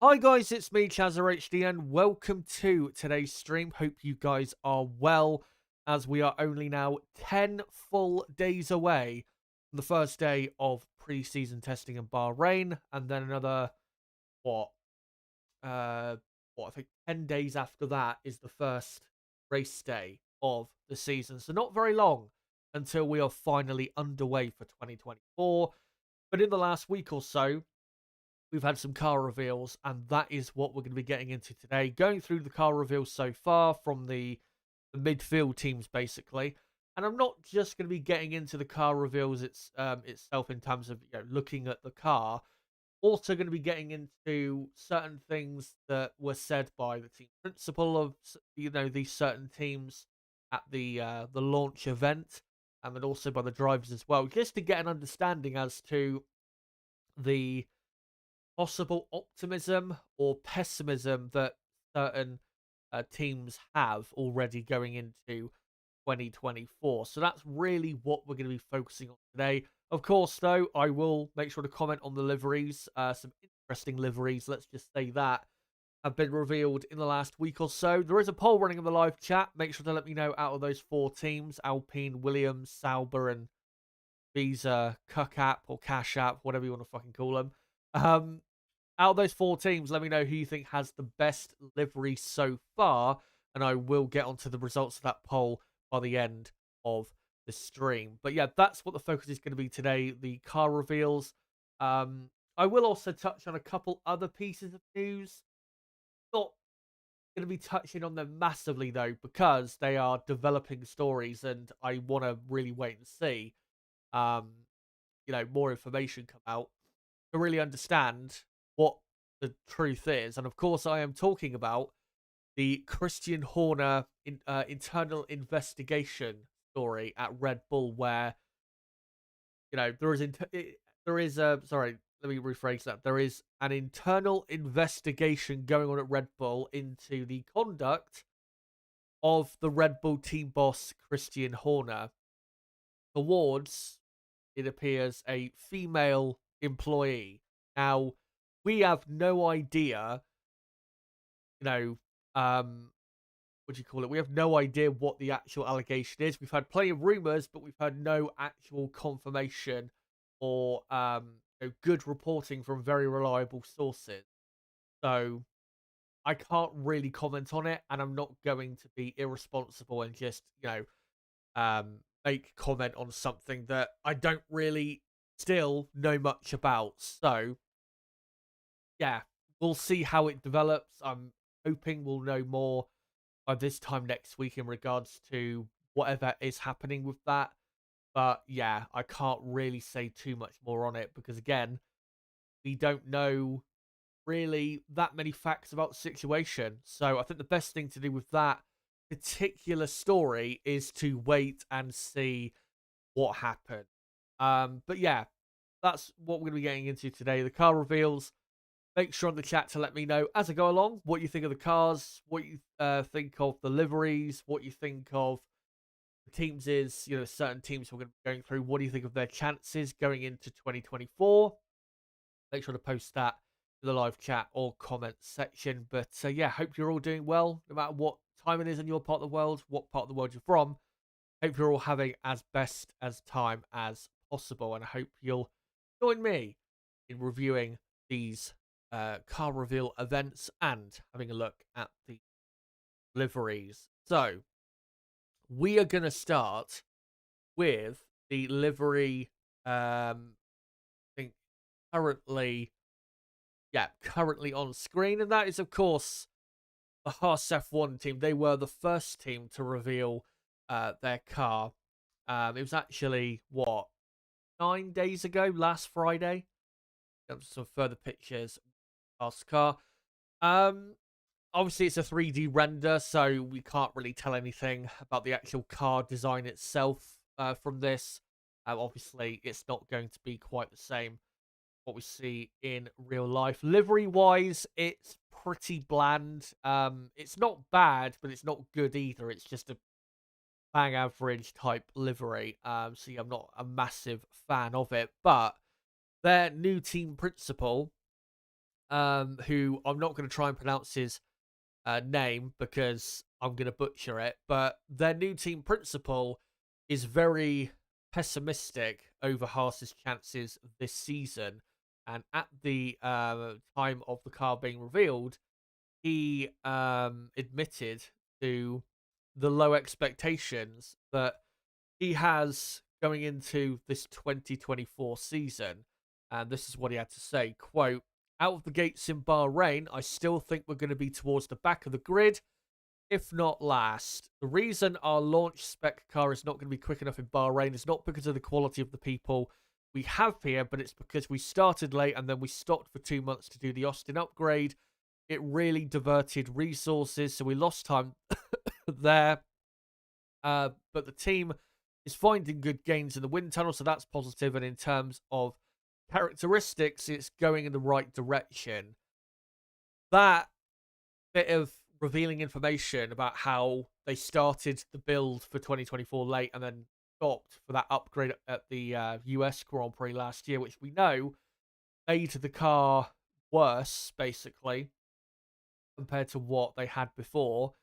Hi guys, it's me, ChazzaHD, and welcome to today's stream. Hope you guys are well, as we are only now 10 full days away from the first day of pre-season testing in Bahrain, and then another, what, I think 10 days after that is the first race day of the season. So not very long until we are finally underway for 2024. But in the last week or so, we've had some car reveals, and that is what we're going to be getting into today. Going through the car reveals so far from the midfield teams, basically. And I'm not just going to be getting into the car reveals itself in terms of looking at the car. Also going to be getting into certain things that were said by the team principal of these certain teams at the launch event, and also by the drivers as well, just to get an understanding as to the possible optimism or pessimism that certain teams have already going into 2024. So that's really what we're going to be focusing on today. Of course, though, I will make sure to comment on the liveries. Some interesting liveries, let's just say that, have been revealed in the last week or so. There is a poll running in the live chat. Make sure to let me know out of those four teams: Alpine, Williams, Sauber, and Visa, Cuck App, or Cash App, whatever you want to fucking call them. Out of those four teams, let me know who you think has the best livery so far, and I will get onto the results of that poll by the end of the stream. But yeah, that's what the focus is going to be today, the car reveals. I will also touch on a couple other pieces of news. Not going to be touching on them massively, though, because they are developing stories, and I want to really wait and see, more information come out to really understand what the truth is. And of course, I am talking about the Christian Horner internal investigation story at Red Bull, where there is a sorry. Let me rephrase that. There is an internal investigation going on at Red Bull into the conduct of the Red Bull team boss Christian Horner towards, it appears, a female employee. Now, we have no idea, you know, what do you call it? We have no idea what the actual allegation is. We've had plenty of rumors, but we've had no actual confirmation or good reporting from very reliable sources. So I can't really comment on it, and I'm not going to be irresponsible and just, make comment on something that I don't really still know much about. So yeah, we'll see how it develops. I'm hoping we'll know more by this time next week in regards to whatever is happening with that. But yeah, I can't really say too much more on it because, again, we don't know really that many facts about the situation. So I think the best thing to do with that particular story is to wait and see what happened. But yeah, that's what we're going to be getting into today. The car reveals. Make sure in the chat to let me know as I go along what you think of the cars, what you think of the liveries, what you think of the teams certain teams we're going to be going through. What do you think of their chances going into 2024? Make sure to post that to the live chat or comment section. But yeah, hope you're all doing well, no matter what time it is in your part of the world, what part of the world you're from. Hope you're all having as best as time as possible, and I hope you'll join me in reviewing these car reveal events and having a look at the liveries. So we are going to start with the livery. I think currently on screen, and that is of course the Haas F1 team. They were the first team to reveal their car. It was actually 9 days ago, last Friday. Some further pictures of the car. Obviously it's a 3D render, so we can't really tell anything about the actual car design itself from this. Obviously it's not going to be quite the same what we see in real life. Livery wise, it's pretty bland. It's not bad, but it's not good either. It's just a bang average type livery. So yeah, I'm not a massive fan of it, but their new team principal, who I'm not going to try and pronounce his name because I'm going to butcher it, but their new team principal is very pessimistic over Haas's chances this season. And at the time of the car being revealed, he admitted to the low expectations that he has going into this 2024 season. And this is what he had to say, quote, out of the gates in Bahrain, I still think we're going to be towards the back of the grid, if not last. The reason our launch spec car is not going to be quick enough in Bahrain is not because of the quality of the people we have here, but it's because we started late and then we stopped for 2 months to do the Austin upgrade. It really diverted resources, so we lost time there. But the team is finding good gains in the wind tunnel, so that's positive. And in terms of characteristics, it's going in the right direction. That bit of revealing information about how they started the build for 2024 late and then stopped for that upgrade at the US Grand Prix last year, which we know made the car worse, basically, compared to what they had before,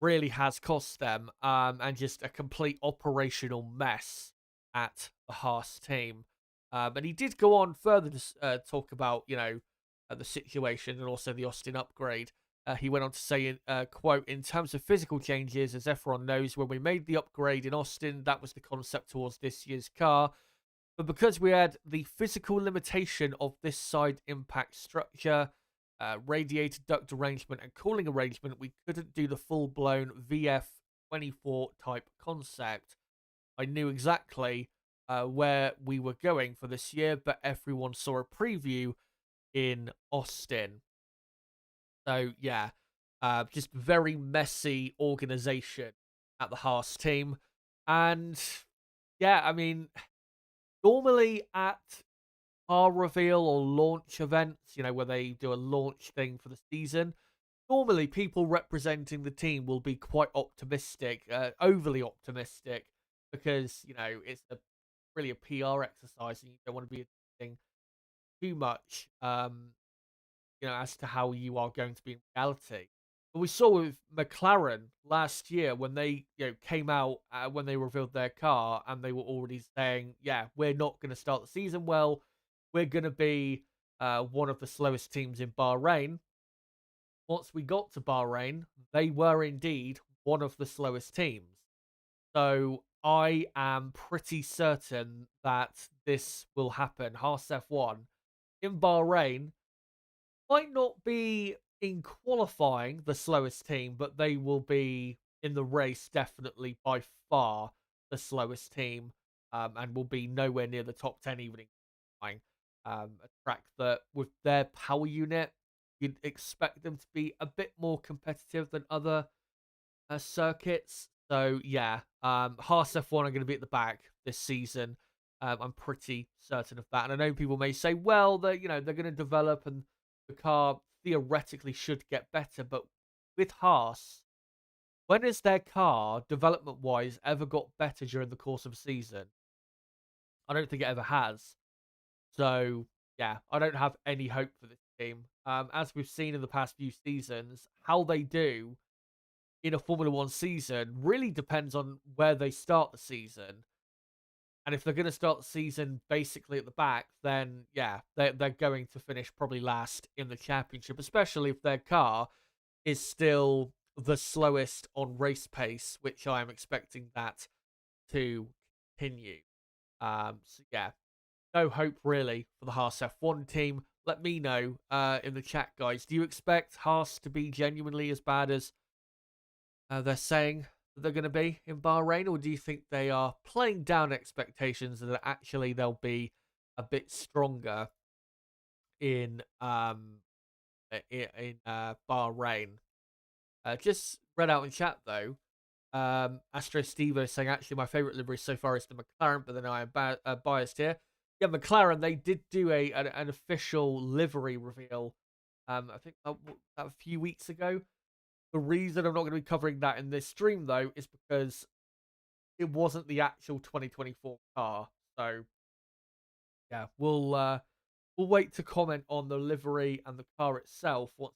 really has cost them, and just a complete operational mess at the Haas team. And he did go on further to talk about, the situation and also the Austin upgrade. He went on to say, quote, in terms of physical changes, as everyone knows, when we made the upgrade in Austin, that was the concept towards this year's car. But because we had the physical limitation of this side impact structure, radiator duct arrangement and cooling arrangement, we couldn't do the full-blown VF24 type concept. I knew exactly where we were going for this year, but everyone saw a preview in Austin. So, yeah, just very messy organization at the Haas team. And, yeah, I mean, normally at car reveal or launch events, where they do a launch thing for the season, normally people representing the team will be quite optimistic, overly optimistic, because, it's really a PR exercise and you don't want to be thinking too much, as to how you are going to be in reality. But we saw with McLaren last year when they came out when they revealed their car and they were already saying, yeah, we're not going to start the season well. We're going to be one of the slowest teams in Bahrain. Once we got to Bahrain, they were indeed one of the slowest teams. So I am pretty certain that this will happen. Haas F1 in Bahrain might not be in qualifying the slowest team, but they will be in the race definitely by far the slowest team, and will be nowhere near the top 10 even in qualifying. A track that with their power unit, you'd expect them to be a bit more competitive than other circuits. So yeah, Haas F1 are going to be at the back this season. I'm pretty certain of that. And I know people may say, well, they're going to develop and the car theoretically should get better, but with Haas, when has their car development wise ever got better during the course of a season? I don't think it ever has. So yeah, I don't have any hope for this team. As we've seen in the past few seasons, how they do in a Formula One season really depends on where they start the season. And if they're going to start the season basically at the back, then yeah, they're going to finish probably last in the championship, especially if their car is still the slowest on race pace, which I am expecting that to continue. So yeah, no hope really for the Haas F1 team. Let me know in the chat, guys. Do you expect Haas to be genuinely as bad as they're saying that they're going to be in Bahrain, or do you think they are playing down expectations and that actually they'll be a bit stronger in Bahrain? Just read out in chat though. Astro Steve is saying actually my favorite livery so far is the McLaren, but then I am biased here. Yeah, McLaren, they did do an official livery reveal. I think a few weeks ago. The reason I'm not going to be covering that in this stream, though, is because it wasn't the actual 2024 car. So, yeah, we'll we'll wait to comment on the livery and the car itself once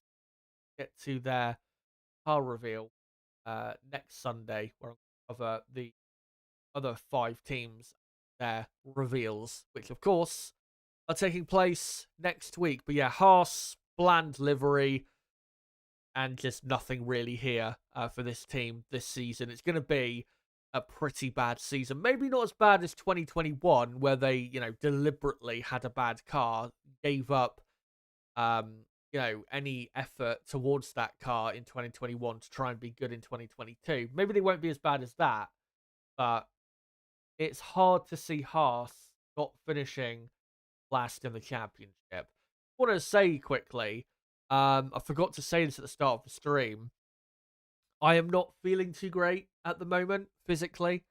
we get to their car reveal next Sunday, where I'll cover the other 5 teams, their reveals, which of course are taking place next week. But yeah, Haas, bland livery, and just nothing really here for this team this season. It's going to be a pretty bad season. Maybe not as bad as 2021, where they, deliberately had a bad car, gave up, any effort towards that car in 2021 to try and be good in 2022. Maybe they won't be as bad as that, but it's hard to see Haas not finishing last in the championship. I want to say quickly, I forgot to say this at the start of the stream. I am not feeling too great at the moment physically.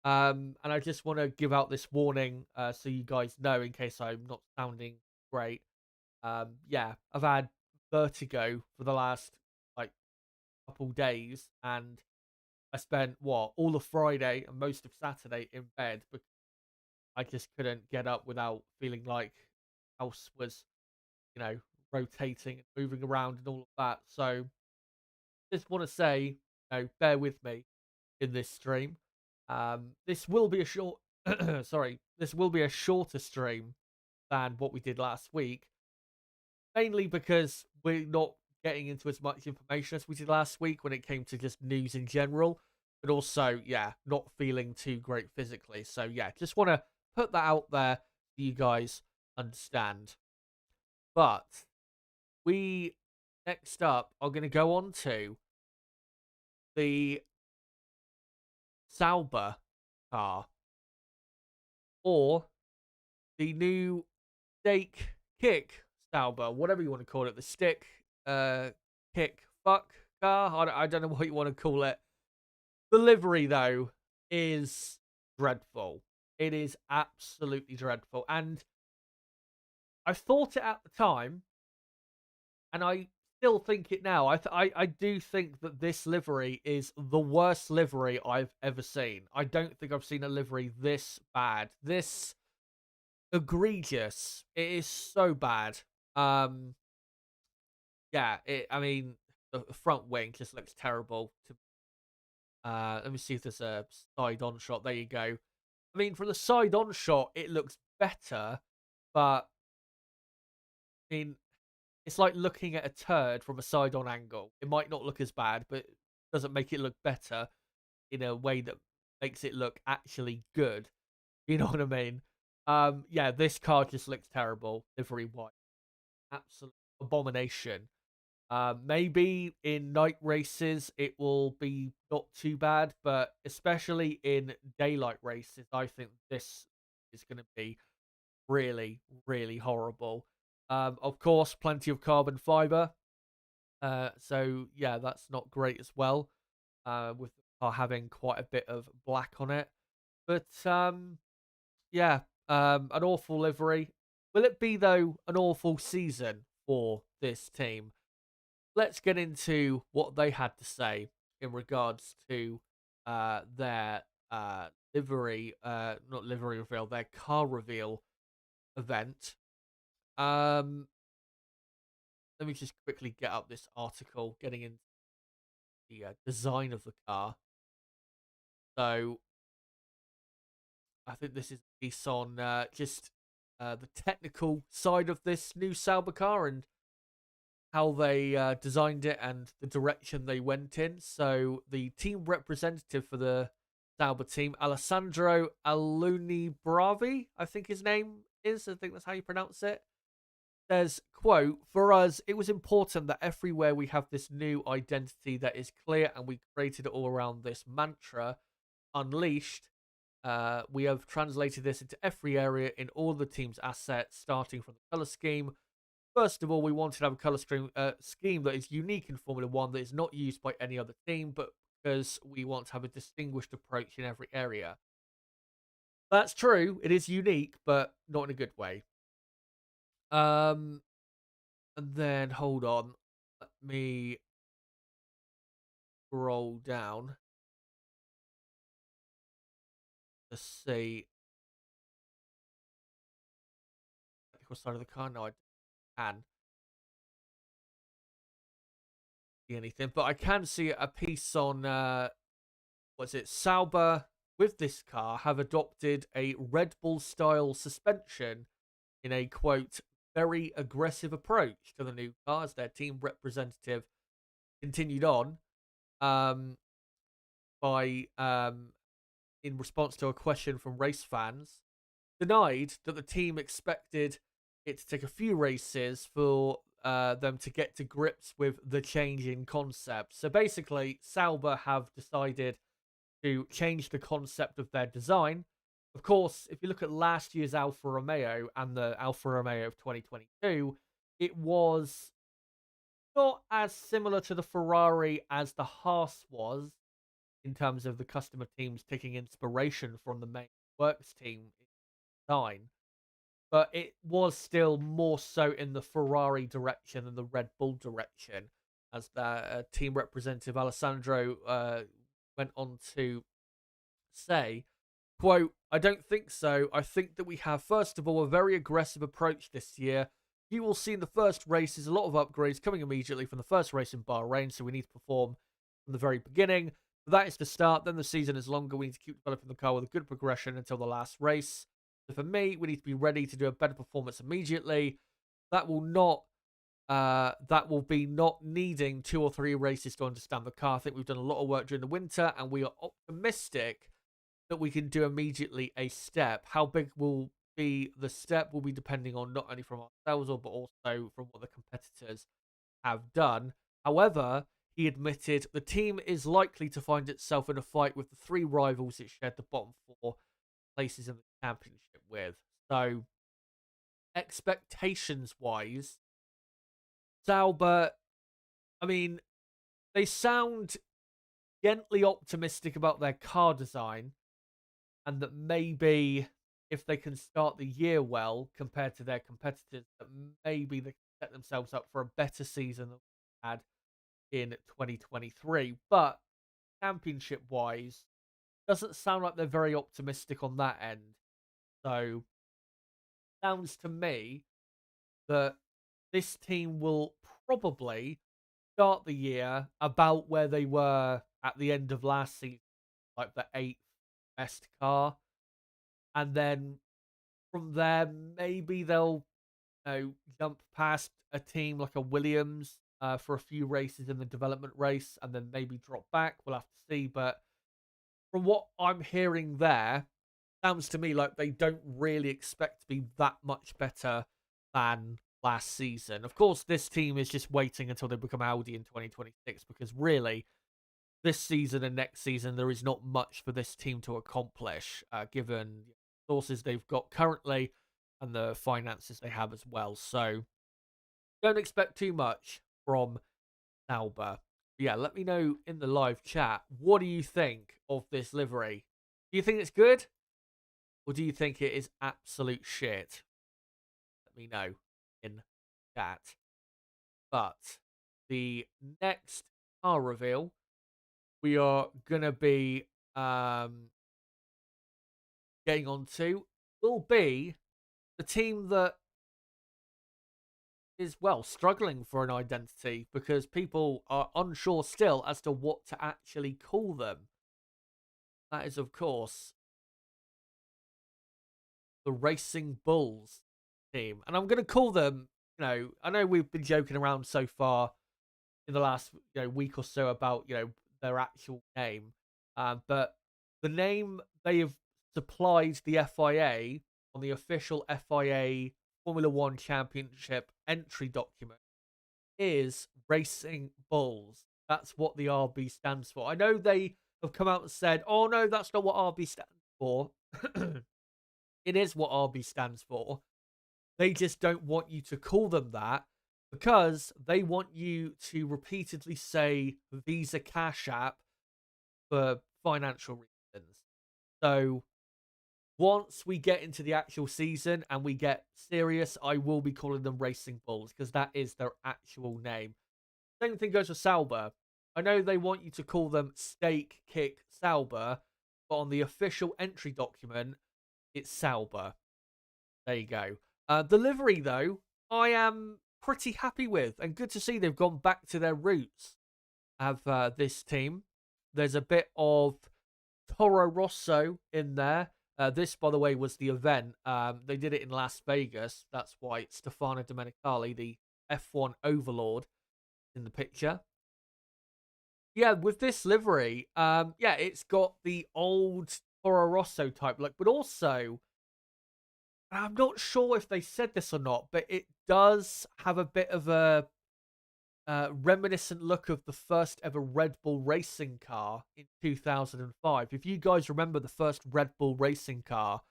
And I just want to give out this warning so you guys know in case I'm not sounding great. Yeah, I've had vertigo for the last like couple days, and I spent all of Friday and most of Saturday in bed because I just couldn't get up without feeling like house was, you know, rotating and moving around and all of that. So just want to say, bear with me in this stream. This will be a short, sorry, this will be a shorter stream than what we did last week, mainly because we're not getting into as much information as we did last week when it came to just news in general, but also, yeah, not feeling too great physically. So, yeah, just want to put that out there so you guys understand. But we, next up, are going to go on to the Sauber car, or the new Kick Sauber, whatever you want to call it, the stick, kick, fuck car. I don't know what you want to call it. The livery, though, is dreadful. It is absolutely dreadful. And I thought it at the time, and I still think it now. I do think that this livery is the worst livery I've ever seen. I don't think I've seen a livery this bad. This egregious. It is so bad. Yeah, I mean, the front wing just looks terrible. Let me see if there's a side-on shot. There you go. I mean, from the side-on shot, it looks better, but I mean, it's like looking at a turd from a side-on angle. It might not look as bad, but it doesn't make it look better in a way that makes it look actually good. You know what I mean? Yeah, this car just looks terrible, livery-wise. Absolute abomination. Maybe in night races it will be not too bad, but especially in daylight races, I think this is going to be really, really horrible. Of course, plenty of carbon fiber. So yeah, that's not great as well. With the car having quite a bit of black on it, but yeah, an awful livery. Will it be though an awful season for this team? Let's get into what they had to say in regards to their livery, not livery reveal, their car reveal event. Let me just quickly get up this article, getting into the design of the car. So I think this is a piece on just the technical side of this new Sauber car and how they designed it and the direction they went in. So the team representative for the Sauber team, Alessandro Aluni Bravi, I think his name is. I think that's how you pronounce it. Says, quote, "For us, it was important that everywhere we have this new identity that is clear, and we created it all around this mantra, Unleashed. We have translated this into every area in all the team's assets, starting from the color scheme. First of all, we wanted to have a color scheme that is unique in Formula One, that is not used by any other team, but because we want to have a distinguished approach in every area." That's true. It is unique, but not in a good way. And then hold on. Let me scroll down to see across the side of the car. No, I can see anything, but I can see a piece on what's it? Sauber with this car have adopted a Red Bull style suspension in a quote very aggressive approach to the new car. As their team representative continued on um, by in response to a question from race fans, denied that the team expected it to take a few races for them to get to grips with the change in concept. So basically, Sauber have decided to change the concept of their design. Of course, if you look at last year's Alfa Romeo and the Alfa Romeo of 2022, it was not as similar to the Ferrari as the Haas was in terms of the customer teams taking inspiration from the main works team design, but it was still more so in the Ferrari direction than the Red Bull direction, as the team representative Alessandro went on to say, quote, "I don't think so. I think that we have, first of all, a very aggressive approach this year. You will see in the first races a lot of upgrades coming immediately from the first race in Bahrain, so we need to perform from the very beginning. But that is the start. Then the season is longer. We need to keep developing the car with a good progression until the last race. So for me, we need to be ready to do a better performance immediately. That will be not needing 2 or 3 races to understand the car. I think we've done a lot of work during the winter, and we are optimistic that we can do immediately a step. How big will be the step will be depending on not only from ourselves, but also from what the competitors have done. However, he admitted the team is likely to find itself in a fight with the 3 rivals it shared the bottom 4 places in the championship with. So, expectations-wise, Sauber, I mean, they sound gently optimistic about their car design, and that maybe if they can start the year well compared to their competitors, that maybe they can set themselves up for a better season than we had in 2023. But championship-wise, doesn't sound like they're very optimistic on that end. So, sounds to me that this team will probably start the year about where they were at the end of last season, like the 8th best car. And then from there, maybe they'll jump past a team like a Williams for a few races in the development race and then maybe drop back. We'll have to see. But from what I'm hearing there, sounds to me like they don't really expect to be that much better than last season. Of course, this team is just waiting until they become Audi in 2026 because really, this season and next season, there is not much for this team to accomplish, given the sources they've got currently and the finances they have as well. So, don't expect too much from Sauber. Yeah, let me know in the live chat, what do you think of this livery? Do you think it's good? Or do you think it is absolute shit? Let me know in chat. But the next car reveal we are gonna be getting on to will be the team that is, well, struggling for an identity because people are unsure still as to what to actually call them. That is, of course, the Racing Bulls team. And I'm going to call them, I know we've been joking around so far in the last week or so about, their actual name. But the name they have supplied the FIA on the official FIA Formula One Championship entry document is Racing Bulls. That's what the RB stands for. I know they have come out and said, oh no, that's not what RB stands for. It is what RB stands for. They just don't want you to call them that because they want you to repeatedly say Visa Cash App for financial reasons. So once we get into the actual season and we get serious, I will be calling them Racing Bulls because that is their actual name. Same thing goes for Sauber. I know they want you to call them Stake Kick Sauber, but on the official entry document, it's Sauber. There you go. The livery, though, I am pretty happy with, and good to see they've gone back to their roots. Have this team. There's a bit of Toro Rosso in there. This, by the way, was the event. They did it in Las Vegas. That's why Stefano Domenicali, the F1 overlord, in the picture. Yeah, with this livery, yeah, it's got the old Toro Rosso type look, but also, I'm not sure if they said this or not, but it does have a bit of a reminiscent look of the first ever Red Bull racing car in 2005. If you guys remember the first Red Bull racing car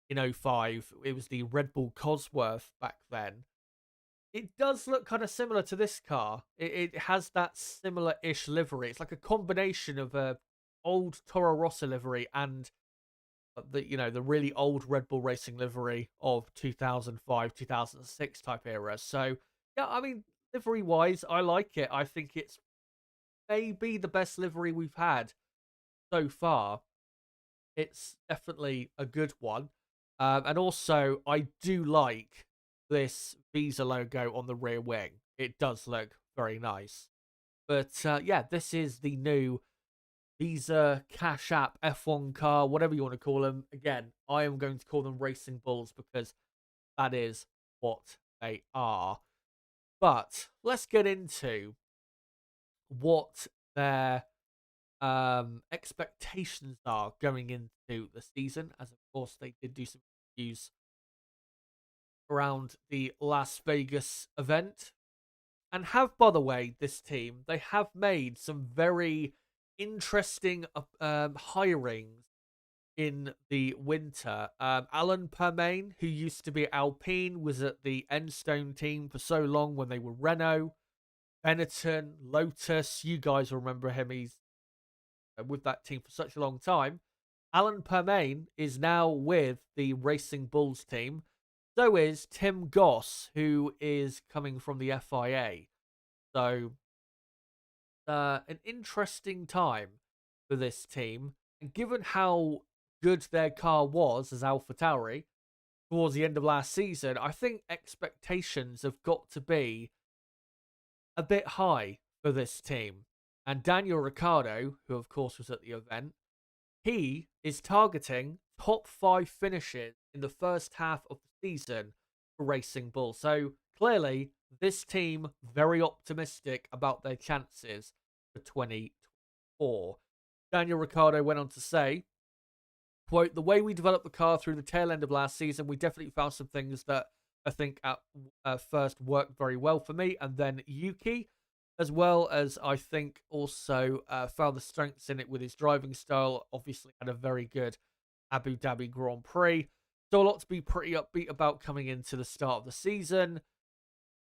in '05, it was the Red Bull Cosworth back then. It does look kind of similar to this car. It has that similar-ish livery. It's like a combination of a old Toro Rosso livery and the really old Red Bull racing livery of 2005, 2006 type era. So yeah, I mean, livery wise, I like it. I think it's maybe the best livery we've had so far. It's definitely a good one. And also, I do like this Visa logo on the rear wing. It does look very nice. But yeah, this is the new Visa Cash App F1 car, whatever you want to call them. Again, I am going to call them Racing Bulls because that is what they are. But let's get into what their expectations are going into the season, as of course they did do some reviews around the Las Vegas event. And have, by the way, this team, they have made some very interesting hirings in the winter. Alan Permain, who used to be at Alpine, was at the Enstone team for so long when they were Renault. Benetton, Lotus, you guys remember him. He's with that team for such a long time. Alan Permain is now with the Racing Bulls team. So is Tim Goss, who is coming from the FIA. So, an interesting time for this team. And given how good their car was as AlphaTauri towards the end of last season, I think expectations have got to be a bit high for this team. And Daniel Ricciardo, who of course was at the event, he is targeting top 5 finishes in the first half of the season for Racing Bull. So clearly, this team very optimistic about their chances for 2024. Daniel Ricciardo went on to say, quote, "The way we developed the car through the tail end of last season, we definitely found some things that I think at first worked very well for me, and then Yuki, as well as I think also found the strengths in it with his driving style. Obviously had a very good Abu Dhabi Grand Prix. So a lot to be pretty upbeat about coming into the start of the season."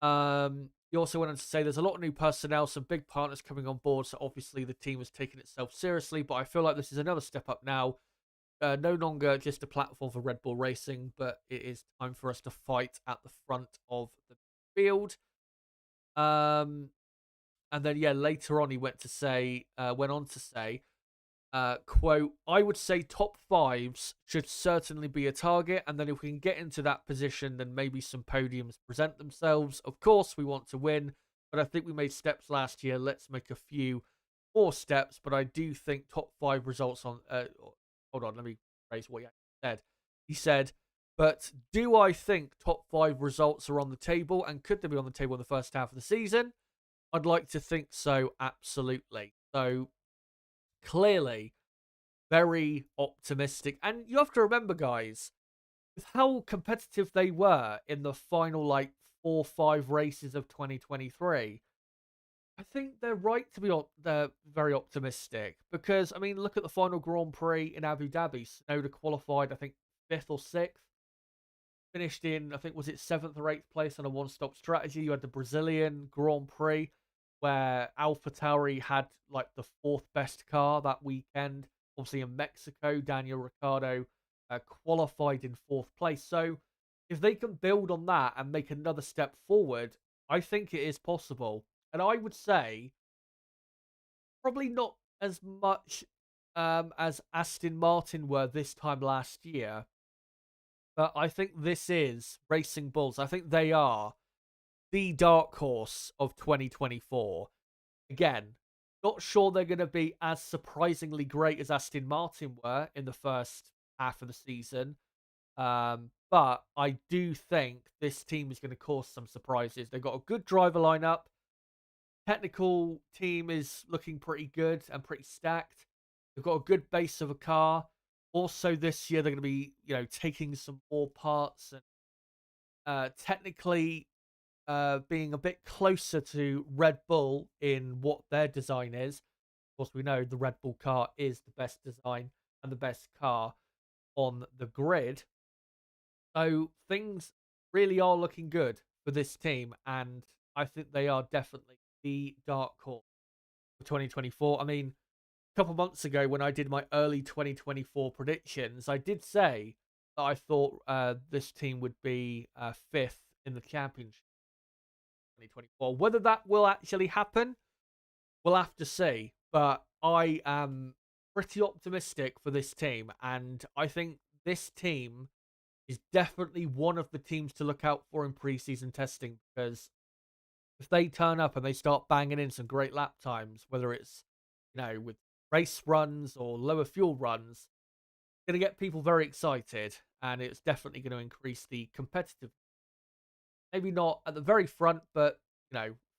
He also went on to say there's a lot of new personnel, some big partners coming on board, so obviously the team has taken itself seriously, but I feel like this is another step up now. No longer just a platform for Red Bull Racing, but it is time for us to fight at the front of the field. And then, yeah, later on, he went on to say, quote, "I would say top fives should certainly be a target. And then if we can get into that position, then maybe some podiums present themselves. Of course, we want to win, but I think we made steps last year. Let's make a few more steps. But I do think top 5 results on, hold on, let me phrase what he said. He said, but do I think top 5 results are on the table? And could they be on the table in the first half of the season? I'd like to think so, absolutely." So clearly very optimistic. And you have to remember, guys, with how competitive they were in the final, like, 4 or 5 races of 2023, I think they're right to be they're very optimistic. Because, I mean, look at the final Grand Prix in Abu Dhabi. Snowda qualified, I think, 5th or 6th. Finished in, I think, was it 7th or 8th place on a one-stop strategy. You had the Brazilian Grand Prix, where AlphaTauri had, like, the 4th best car that weekend. Obviously, in Mexico, Daniel Ricciardo qualified in 4th place. So, if they can build on that and make another step forward, I think it is possible. And I would say probably not as much as Aston Martin were this time last year, but I think this is Racing Bulls. I think they are the dark horse of 2024. Again, not sure they're going to be as surprisingly great as Aston Martin were in the first half of the season. But I do think this team is going to cause some surprises. They've got a good driver lineup. Technical team is looking pretty good and pretty stacked. They've got a good base of a car. Also, this year they're going to be, taking some more parts and technically being a bit closer to Red Bull in what their design is. Of course, we know the Red Bull car is the best design and the best car on the grid. So things really are looking good for this team, and I think they are definitely the dark horse for 2024. I mean, a couple months ago when I did my early 2024 predictions, I did say that I thought this team would be fifth in the championship 2024. Whether that will actually happen, we'll have to see. But I am pretty optimistic for this team, and I think this team is definitely one of the teams to look out for in preseason testing, because if they turn up and they start banging in some great lap times, whether it's, with race runs or lower fuel runs, it's going to get people very excited, and it's definitely going to increase the competitive. Maybe not at the very front, but,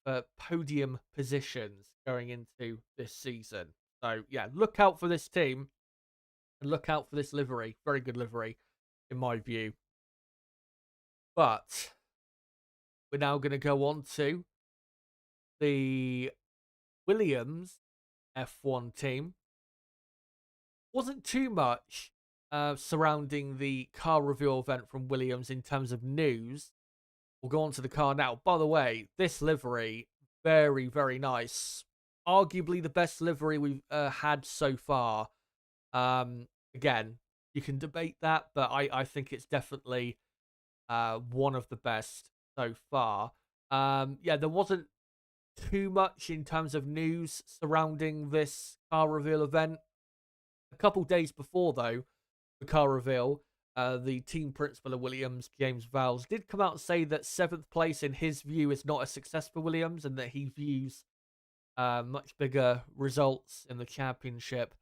for podium positions going into this season. So, yeah, look out for this team and look out for this livery. Very good livery, in my view. But we're now going to go on to the Williams F1 team. Wasn't too much surrounding the car reveal event from Williams in terms of news. We'll go on to the car now. By the way, this livery, very, very nice. Arguably the best livery we've had so far. Again, you can debate that, but I think it's definitely one of the best so far. Yeah, there wasn't too much in terms of news surrounding this car reveal event. A couple days before, though, the car reveal, the team principal of Williams, James Vowles, did come out and say that 7th place, in his view, is not a success for Williams, and that he views much bigger results in the championship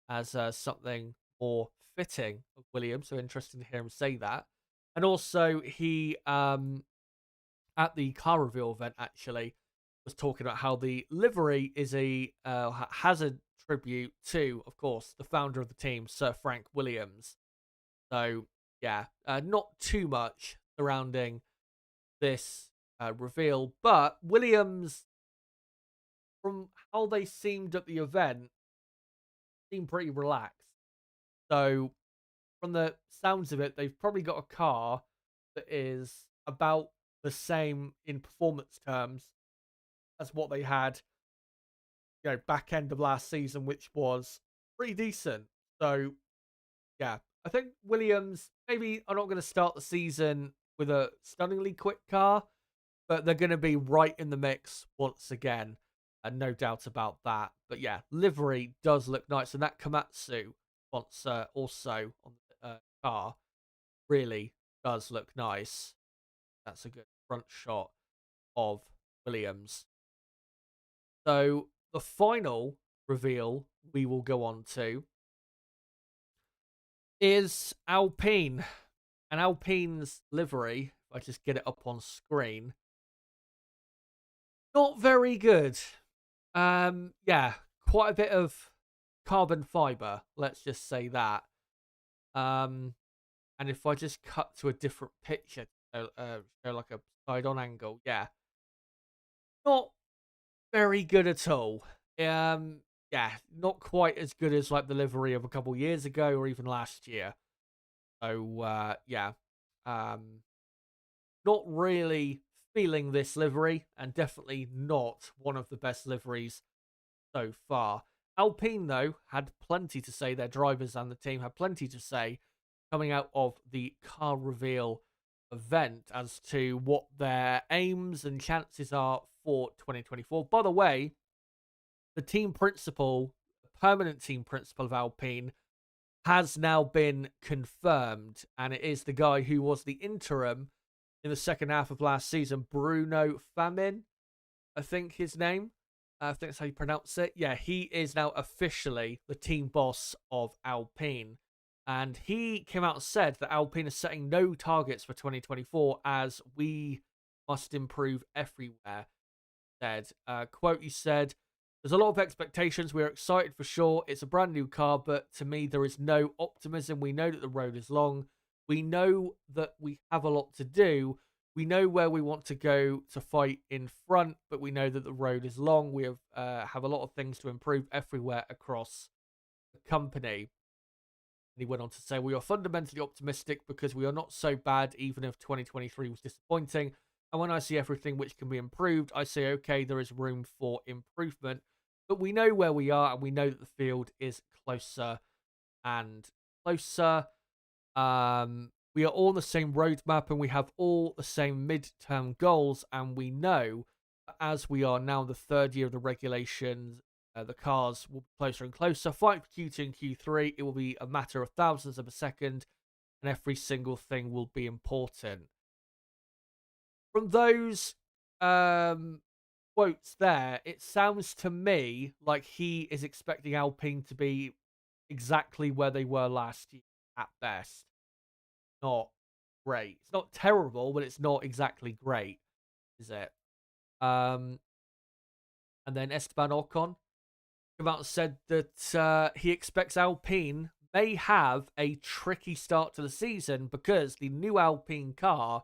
as something more fitting of Williams. So interesting to hear him say that. And also, he, at the car reveal event, actually, was talking about how the livery is has a tribute to, of course, the founder of the team, Sir Frank Williams. So, yeah, not too much surrounding this reveal, but Williams, from how they seemed at the event, seemed pretty relaxed. So, from the sounds of it, they've probably got a car that is about the same in performance terms as what they had, back end of last season, which was pretty decent. So, yeah, I think Williams maybe are not going to start the season with a stunningly quick car, but they're going to be right in the mix once again, and no doubt about that. But yeah, livery does look nice, and that Komatsu sponsor also on the car really does look nice. That's a good front shot of Williams. So the final reveal we will go on to is Alpine. And Alpine's livery, if I just get it up on screen, not very good. Yeah, quite a bit of carbon fiber, let's just say that. And if I just cut to a different picture, show like a side-on angle, yeah, not very good at all. Yeah, not quite as good as like the livery of a couple years ago or even last year. So yeah, not really feeling this livery, and definitely not one of the best liveries so far. Alpine, though, had plenty to say. Their drivers and the team had plenty to say coming out of the car reveal event as to what their aims and chances are for 2024. By the way, the team principal, the permanent team principal of Alpine, has now been confirmed, and it is the guy who was the interim in the second half of last season, Bruno Famin, I think his name. I think that's how you pronounce it. Yeah, he is now officially the team boss of Alpine. And he came out and said that Alpine is setting no targets for 2024 as we must improve everywhere. Quote, he said, there's a lot of expectations. We're excited for sure. It's a brand new car, but to me, there is no optimism. We know that the road is long. We know that we have a lot to do. We know where we want to go to fight in front, but we know that the road is long. We have a lot of things to improve everywhere across the company. And he went on to say, we are fundamentally optimistic because we are not so bad, even if 2023 was disappointing. And when I see everything which can be improved, I say, okay, there is room for improvement. But we know where we are, and we know that the field is closer and closer. We are all on the same roadmap, and we have all the same midterm goals. And we know that as we are now in the third year of the regulations, the cars will be closer and closer. Fight for Q2 and Q3, it will be a matter of thousands of a second, and every single thing will be important. From those quotes there, it sounds to me like he is expecting Alpine to be exactly where they were last year at best. Not great. It's not terrible, but it's not exactly great, is it? And then Esteban Ocon came out and said that he expects Alpine may have a tricky start to the season because the new Alpine car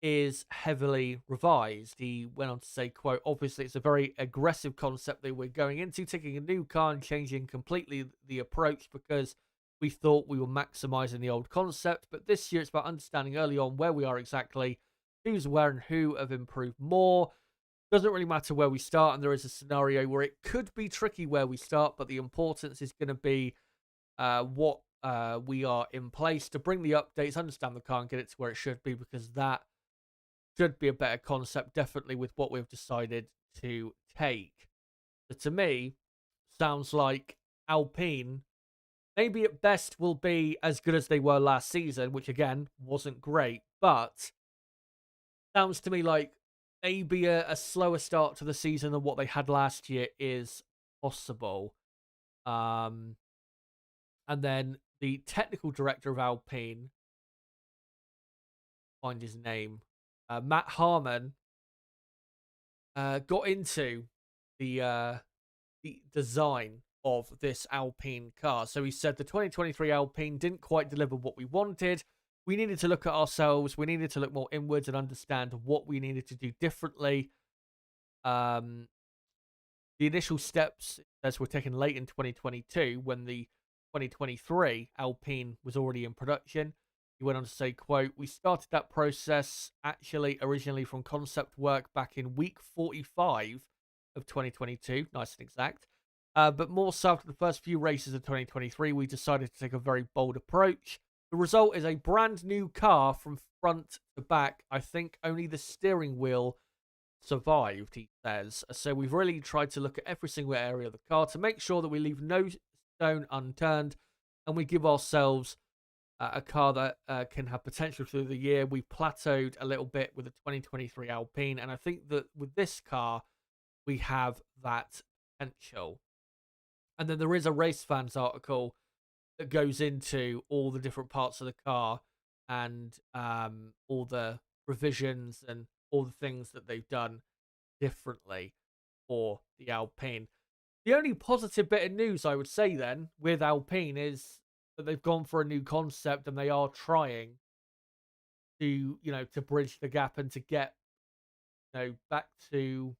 is heavily revised. He went on to say, quote, obviously it's a very aggressive concept that we're going into, taking a new car and changing completely the approach because we thought we were maximizing the old concept. But this year it's about understanding early on where we are exactly, who's where and who have improved more. Doesn't really matter where we start, and there is a scenario where it could be tricky where we start, but the importance is going to be what we are in place to bring the updates, understand the car, and get it to where it should be, because that should be a better concept, definitely, with what we've decided to take. But to me, sounds like Alpine, maybe at best, will be as good as they were last season, which, again, wasn't great, but sounds to me like maybe a slower start to the season than what they had last year is possible. And then the technical director of Alpine, find his name, Matt Harmon, got into the design of this Alpine car. So he said the 2023 Alpine didn't quite deliver what we wanted. We needed to look at ourselves. We needed to look more inwards and understand what we needed to do differently. The initial steps, as were taken late in 2022, when the 2023 Alpine was already in production. He went on to say, quote, we started that process actually originally from concept work back in week 45 of 2022. Nice and exact. But more so after the first few races of 2023, we decided to take a very bold approach. The result is a brand new car from front to back. I think only the steering wheel survived, he says. So we've really tried to look at every single area of the car to make sure that we leave no stone unturned, and we give ourselves a car that can have potential through the year. We plateaued a little bit with the 2023 Alpine, and I think that with this car, we have that potential. And then there is a Race Fans article that goes into all the different parts of the car and all the revisions and all the things that they've done differently for the Alpine. The only positive bit of news I would say then with Alpine is that they've gone for a new concept and they are trying to bridge the gap and to get back to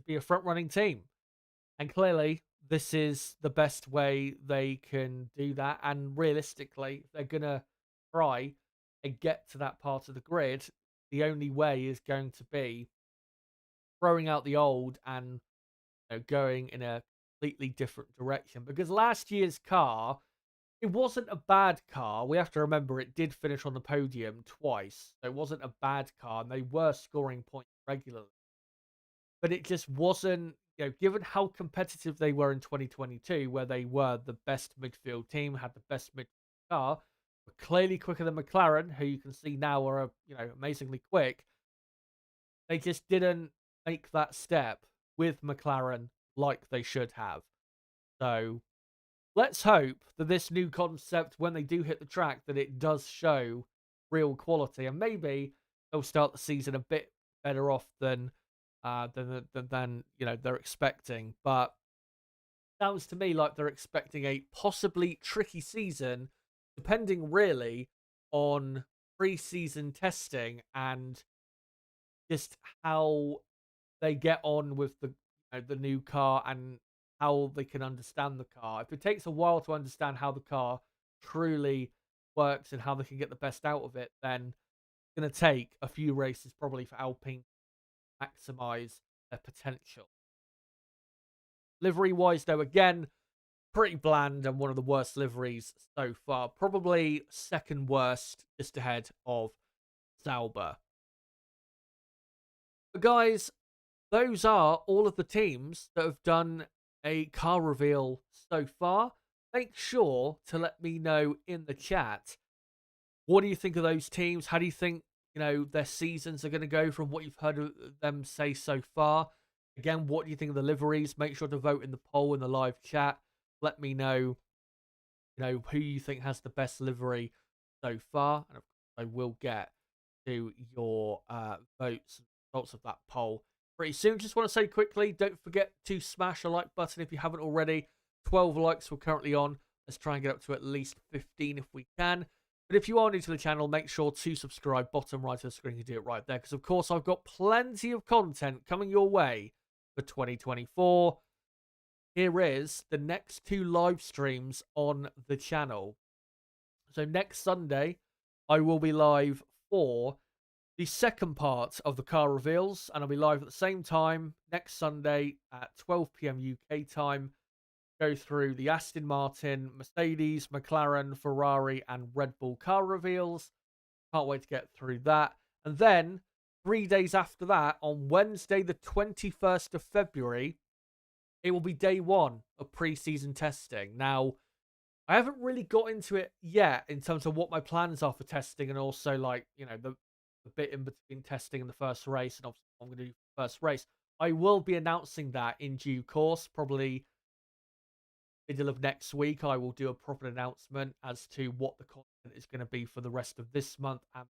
be a front running team. And clearly this is the best way they can do that. And realistically, if they're gonna try and get to that part of the grid, the only way is going to be throwing out the old and going in a completely different direction. Because last year's car, it wasn't a bad car. We have to remember it did finish on the podium twice. So it wasn't a bad car, and they were scoring points regularly. But it just wasn't given how competitive they were in 2022, where they were the best midfield team, had the best midfield car, were clearly quicker than McLaren, who you can see now are, amazingly quick. They just didn't make that step with McLaren like they should have. So let's hope that this new concept, when they do hit the track, that it does show real quality, and maybe they'll start the season a bit better off than they're expecting. But sounds to me like they're expecting a possibly tricky season, depending really on pre-season testing and just how they get on with the new car and how they can understand the car. If it takes a while to understand how the car truly works and how they can get the best out of it, then it's going to take a few races probably for Alpine to maximize their potential. Livery wise, though, again, pretty bland and one of the worst liveries so far. Probably second worst, just ahead of Sauber. But guys, those are all of the teams that have done a car reveal so far. Make sure to let me know in the chat, what do you think of those teams? How do you think, their seasons are going to go from what you've heard of them say so far? Again, what do you think of the liveries? Make sure to vote in the poll in the live chat. Let me know, who you think has the best livery so far. And of course, I will get to your votes and results of that poll pretty soon. Just want to say quickly, don't forget to smash a like button if you haven't already. 12 likes we're currently on. Let's try and get up to at least 15 if we can. But if you are new to the channel, make sure to subscribe. Bottom right of the screen, you do it right there. Because, of course, I've got plenty of content coming your way for 2024. Here is the next 2 live streams on the channel. So next Sunday, I will be live for the second part of the car reveals, and I'll be live at the same time next Sunday at 12 p.m. UK time. Go through the Aston Martin, Mercedes, McLaren, Ferrari, and Red Bull car reveals. Can't wait to get through that. And then 3 days after that, on Wednesday, the 21st of February, it will be day 1 of pre-season testing. Now, I haven't really got into it yet in terms of what my plans are for testing, and also the bit in between testing and the first race, and obviously I'm going to do the first race. I will be announcing that in due course, probably middle of next week. I will do a proper announcement as to what the content is going to be for the rest of this month, and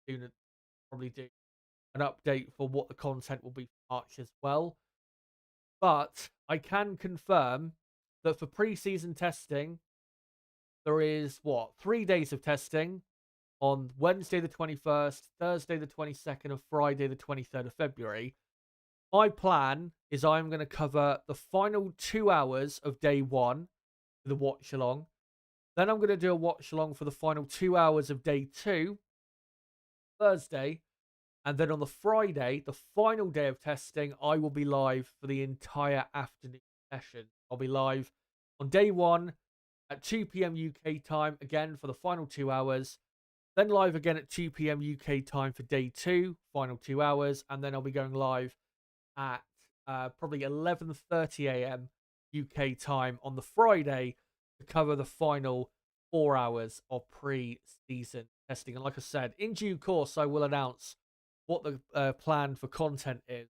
soon probably do an update for what the content will be for March as well. But I can confirm that for pre-season testing, there is 3 days of testing on Wednesday the 21st, Thursday the 22nd, and Friday the 23rd of February. My plan is I'm going to cover the final 2 hours of day 1 with a watch along. Then I'm going to do a watch along for the final 2 hours of day 2, Thursday. And then on the Friday, the final day of testing, I will be live for the entire afternoon session. I'll be live on day 1 at 2 p.m. UK time, again for the final 2 hours. Then live again at 2 p.m. UK time for day 2, final 2 hours. And then I'll be going live at probably 11:30 a.m. UK time on the Friday to cover the final 4 hours of pre-season testing. And like I said, in due course, I will announce what the plan for content is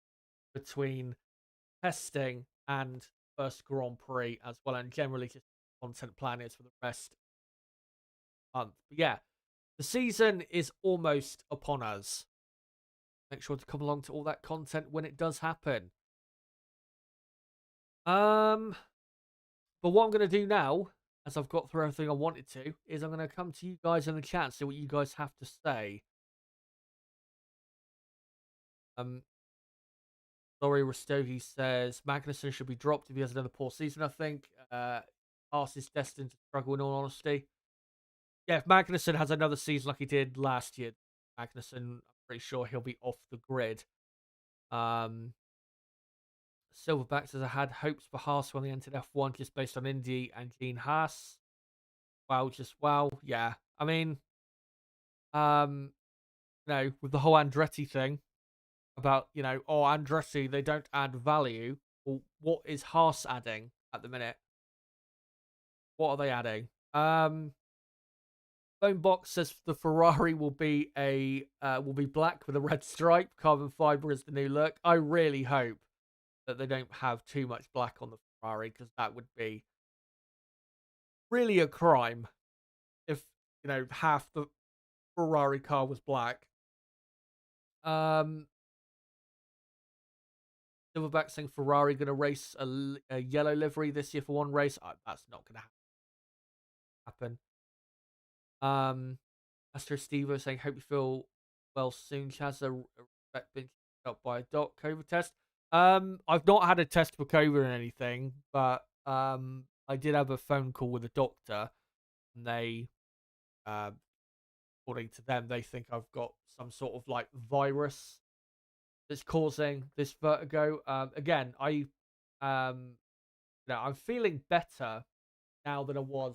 between testing and first Grand Prix as well, and generally just content plan is for the rest of the month. But yeah, the season is almost upon us. Make sure to come along to all that content when it does happen. But what I'm going to do now, as I've got through everything I wanted to, is I'm going to come to you guys in the chat and see what you guys have to say. Laurie Rastogi says Magnussen should be dropped if he has another poor season, I think. Haas is destined to struggle, in all honesty. Yeah, if Magnussen has another season like he did last year, Magnussen, I'm pretty sure he'll be off the grid. Silverback says I had hopes for Haas when they entered F1 just based on Indy and Gene Haas. Wow, yeah. I mean, with the whole Andretti thing about, Andretti, they don't add value. Well, what is Haas adding at the minute? What are they adding? Bone Box says the Ferrari will be black with a red stripe. Carbon fiber is the new look. I really hope that they don't have too much black on the Ferrari, because that would be really a crime if half the Ferrari car was black. Silverback saying Ferrari going to race a yellow livery this year for one race. That's not going to happen. Astro Steve saying, hope you feel well soon. Chaz, a respect been up by a COVID test. I've not had a test for COVID or anything, but I did have a phone call with a doctor, and they, according to them, they think I've got some sort of like virus that's causing this vertigo. Again, I'm feeling better now than I was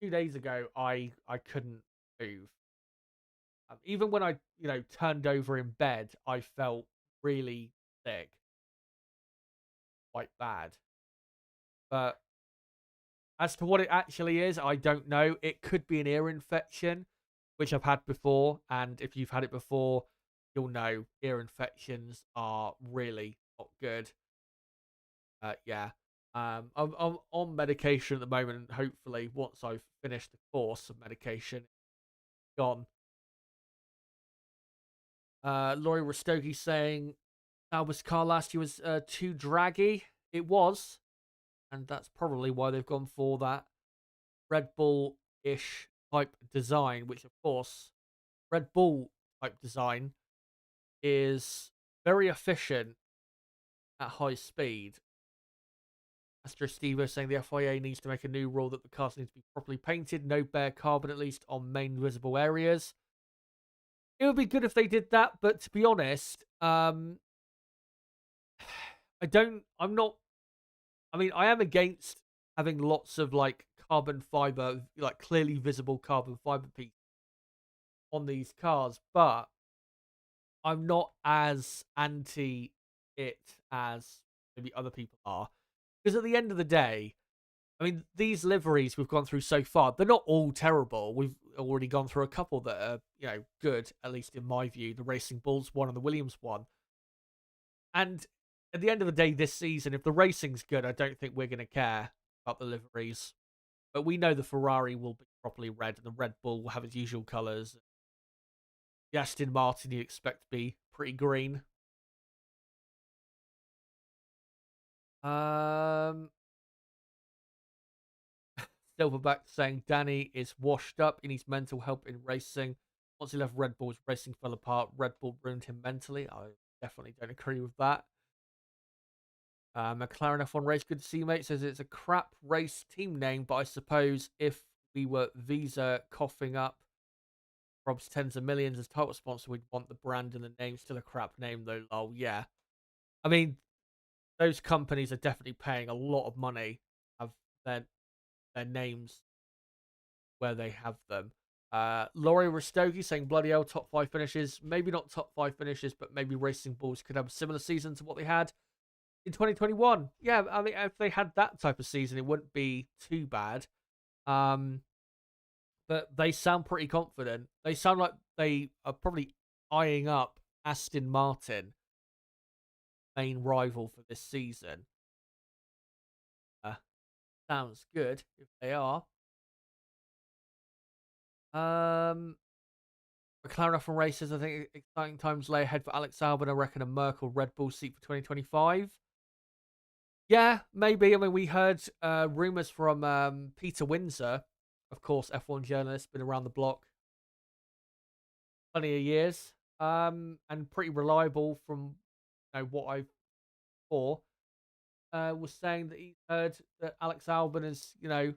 2 days ago. I couldn't move. Even when I turned over in bed, I felt really sick, quite bad. But as to what it actually is, I don't know. It could be an ear infection, which I've had before, and if you've had it before, you'll know ear infections are really not good. Yeah. I'm on medication at the moment, and hopefully, once I've finished the course of medication, it's gone. Laurie Rastogi saying Sauber's car last year was too draggy. It was, and that's probably why they've gone for that Red Bull-ish type design, which, of course, Red Bull type design is very efficient at high speed. Astro Steve saying the FIA needs to make a new rule that the cars need to be properly painted, no bare carbon, at least on main visible areas. It would be good if they did that, but to be honest, I'm not. I mean, I am against having lots of like carbon fiber, like clearly visible carbon fiber pieces on these cars, but I'm not as anti it as maybe other people are. Because at the end of the day, I mean, these liveries we've gone through so far, they're not all terrible. We've already gone through a couple that are, good, at least in my view. The Racing Bulls one and the Williams one. And at the end of the day, this season, if the racing's good, I don't think we're going to care about the liveries. But we know the Ferrari will be properly red, and the Red Bull will have its usual colours. The Aston Martin you expect to be pretty green. Silverback saying Danny is washed up. He needs mental help in racing. Once he left Red Bull, his racing fell apart. Red Bull ruined him mentally. I definitely don't agree with that. McLaren F1 race, good to see you, mate. Says it's a crap race team name, but I suppose if we were Visa coughing up Rob's tens of millions as title sponsor, we'd want the brand and the name. Still a crap name though, lol. Yeah. I mean, those companies are definitely paying a lot of money to have their names where they have them. Laurie Rastogi saying bloody hell, top 5 finishes. Maybe not top 5 finishes, but maybe Racing Bulls could have a similar season to what they had in 2021. Yeah, I mean, if they had that type of season, it wouldn't be too bad. But they sound pretty confident. They sound like they are probably eyeing up Aston Martin, main rival for this season. Sounds good if they are. McLaren F1 races, I think exciting times lay ahead for Alex Albon. I reckon a Merkel Red Bull seat for 2025. Yeah, maybe. I mean, we heard rumours from Peter Windsor, of course, F1 journalist, been around the block plenty of years, and pretty reliable from what I saw. Was saying that he heard that Alex Albon has, been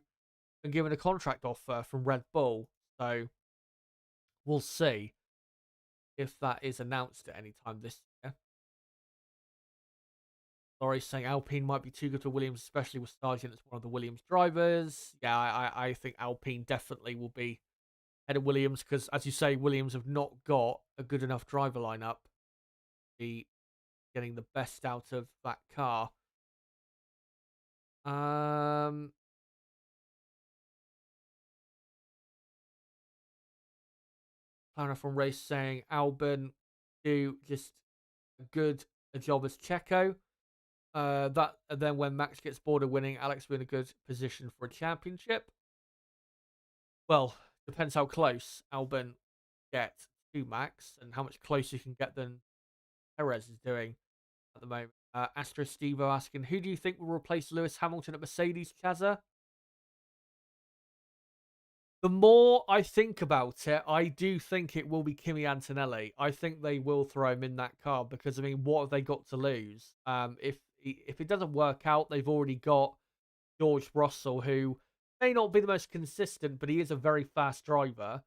given a contract offer from Red Bull. So we'll see if that is announced at any time this year. Laurie's saying Alpine might be too good for Williams, especially with Sargent as one of the Williams drivers. Yeah, I think Alpine definitely will be head of Williams because, as you say, Williams have not got a good enough driver lineup. getting the best out of that car. Planner from Race saying Albon do just a good job as Checo. That and then when Max gets bored of winning, Alex will be in a good position for a championship. Well, depends how close Albon gets to Max and how much closer you can get than Perez is doing at the moment. Astra Stevo asking, who do you think will replace Lewis Hamilton at Mercedes, Chazza? The more I think about it, I do think it will be Kimi Antonelli. I think they will throw him in that car because, I mean, what have they got to lose? If it doesn't work out, they've already got George Russell, who may not be the most consistent, but he is a very fast driver.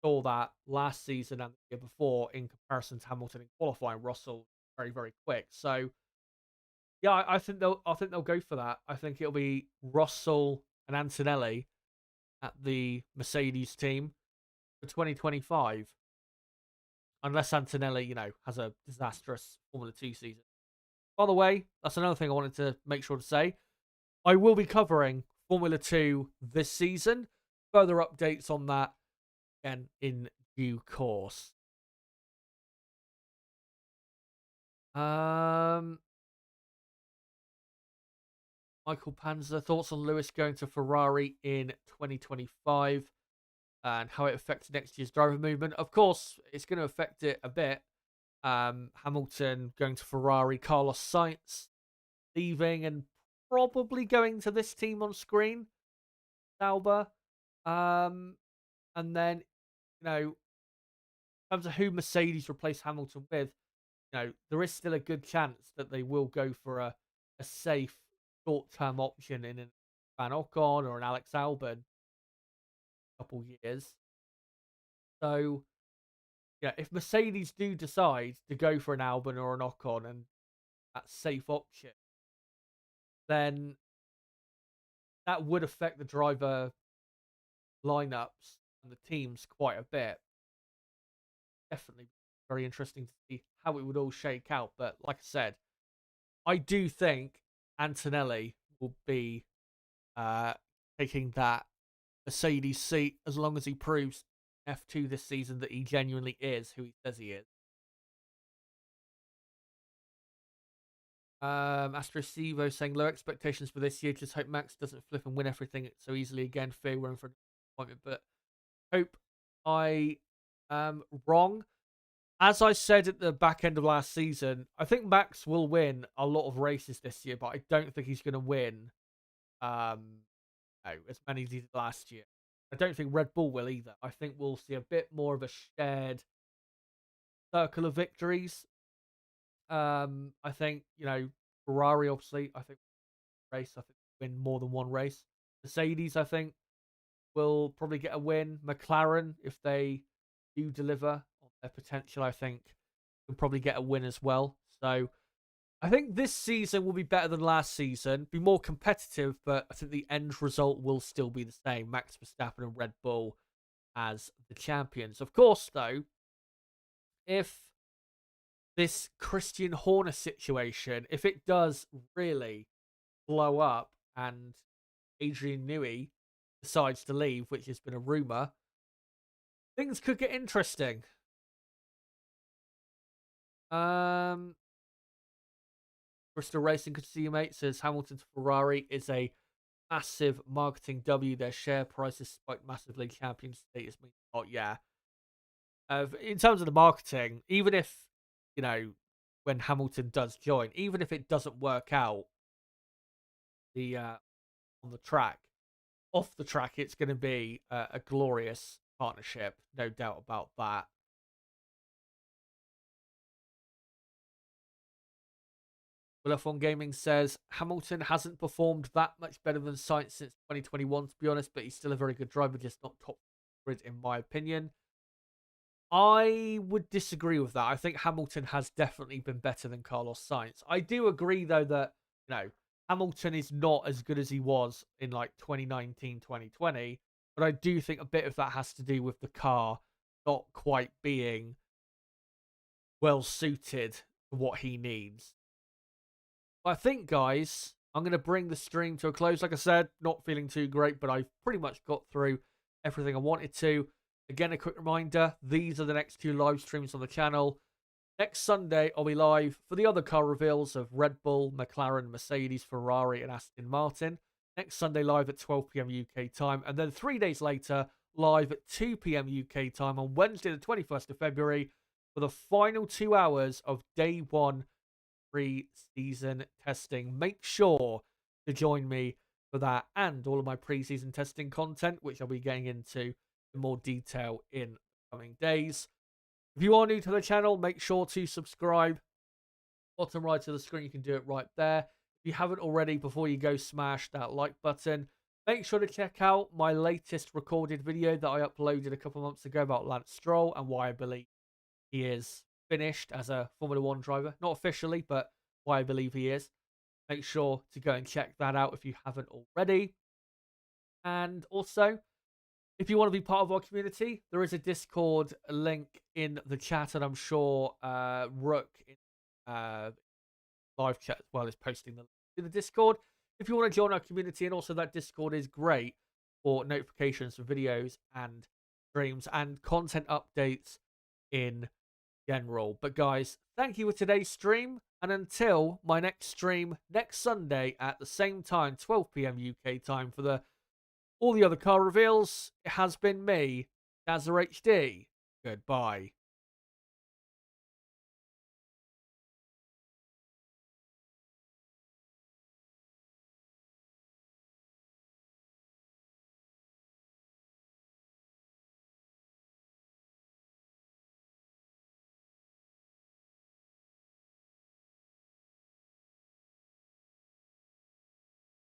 Saw that last season and the year before in comparison to Hamilton in qualifying. Russell very, very quick. So yeah, I think they'll go for that. I think it'll be Russell and Antonelli at the Mercedes team for 2025. Unless Antonelli, has a disastrous Formula 2 season. By the way, that's another thing I wanted to make sure to say. I will be covering Formula 2 this season. Further updates on that again in due course. Michael Panzer, thoughts on Lewis going to Ferrari in 2025 and how it affects next year's driver movement? Of course, it's going to affect it a bit. Hamilton going to Ferrari, Carlos Sainz leaving and probably going to this team on screen, Sauber. And then, in terms of who Mercedes replace Hamilton with, there is still a good chance that they will go for a safe short-term option in an Van Ocon or an Alex Albon in a couple years. So, yeah, if Mercedes do decide to go for an Albon or an Ocon and that safe option, then that would affect the driver lineups and the teams quite a bit. Definitely very interesting to see how it would all shake out. But like I said, I do think Antonelli will be taking that Mercedes seat as long as he proves F2 this season that he genuinely is who he says he is. Astrosivo saying low expectations for this year. Just hope Max doesn't flip and win everything so easily again. Fear we're in for an appointment, but hope I am wrong. As I said at the back end of last season, I think Max will win a lot of races this year, but I don't think he's going to win as many as he did last year. I don't think Red Bull will either. I think we'll see a bit more of a shared circle of victories. I think, Ferrari, obviously, I think win more than one race. Mercedes, I think, will probably get a win. McLaren, if they do deliver on their potential, I think will probably get a win as well. So I think this season will be better than last season, be more competitive, but I think the end result will still be the same. Max Verstappen and Red Bull as the champions. Of course, though, if this Christian Horner situation, if it does really blow up and Adrian Newey decides to leave, which has been a rumour, things could get interesting. Bristol Racing could see you, mate, says Hamilton to Ferrari is a massive marketing W. Their share prices spiked massively. Champion status means not. Yeah. In terms of the marketing, even if, when Hamilton does join, even if it doesn't work out on the track, off the track, it's going to be a glorious partnership. No doubt about that. Well, F1 Gaming says Hamilton hasn't performed that much better than Sainz since 2021, to be honest, but he's still a very good driver, just not top grid, in my opinion. I would disagree with that. I think Hamilton has definitely been better than Carlos Sainz. I do agree, though, that, Hamilton is not as good as he was in, 2019, 2020, but I do think a bit of that has to do with the car not quite being well suited for what he needs. But I think, guys, I'm going to bring the stream to a close. Like I said, not feeling too great, but I've pretty much got through everything I wanted to. Again, a quick reminder, these are the next 2 live streams on the channel. Next Sunday, I'll be live for the other car reveals of Red Bull, McLaren, Mercedes, Ferrari, and Aston Martin. Next Sunday, live at 12 p.m. UK time. And then 3 days later, live at 2 p.m. UK time on Wednesday, the 21st of February, for the final 2 hours of day 1 pre-season testing. Make sure to join me for that and all of my pre-season testing content, which I'll be getting into in more detail in coming days. If you are new to the channel, make sure to subscribe. Bottom right of the screen, you can do it right there. If you haven't already, before you go, smash that like button. Make sure to check out my latest recorded video that I uploaded a couple months ago about Lance Stroll and why I believe he is finished as a Formula 1 driver. Not officially, but why I believe he is. Make sure to go and check that out if you haven't already. And also, if you want to be part of our community, there is a Discord link in the chat, and I'm sure Rook in live chat as well is posting the link to the Discord. If you want to join our community, and also that Discord is great for notifications for videos and streams and content updates in general. But guys, thank you for today's stream, and until my next stream next Sunday at the same time, 12 p.m. UK time, for all the other car reveals, it has been me, Dazza HD. Goodbye.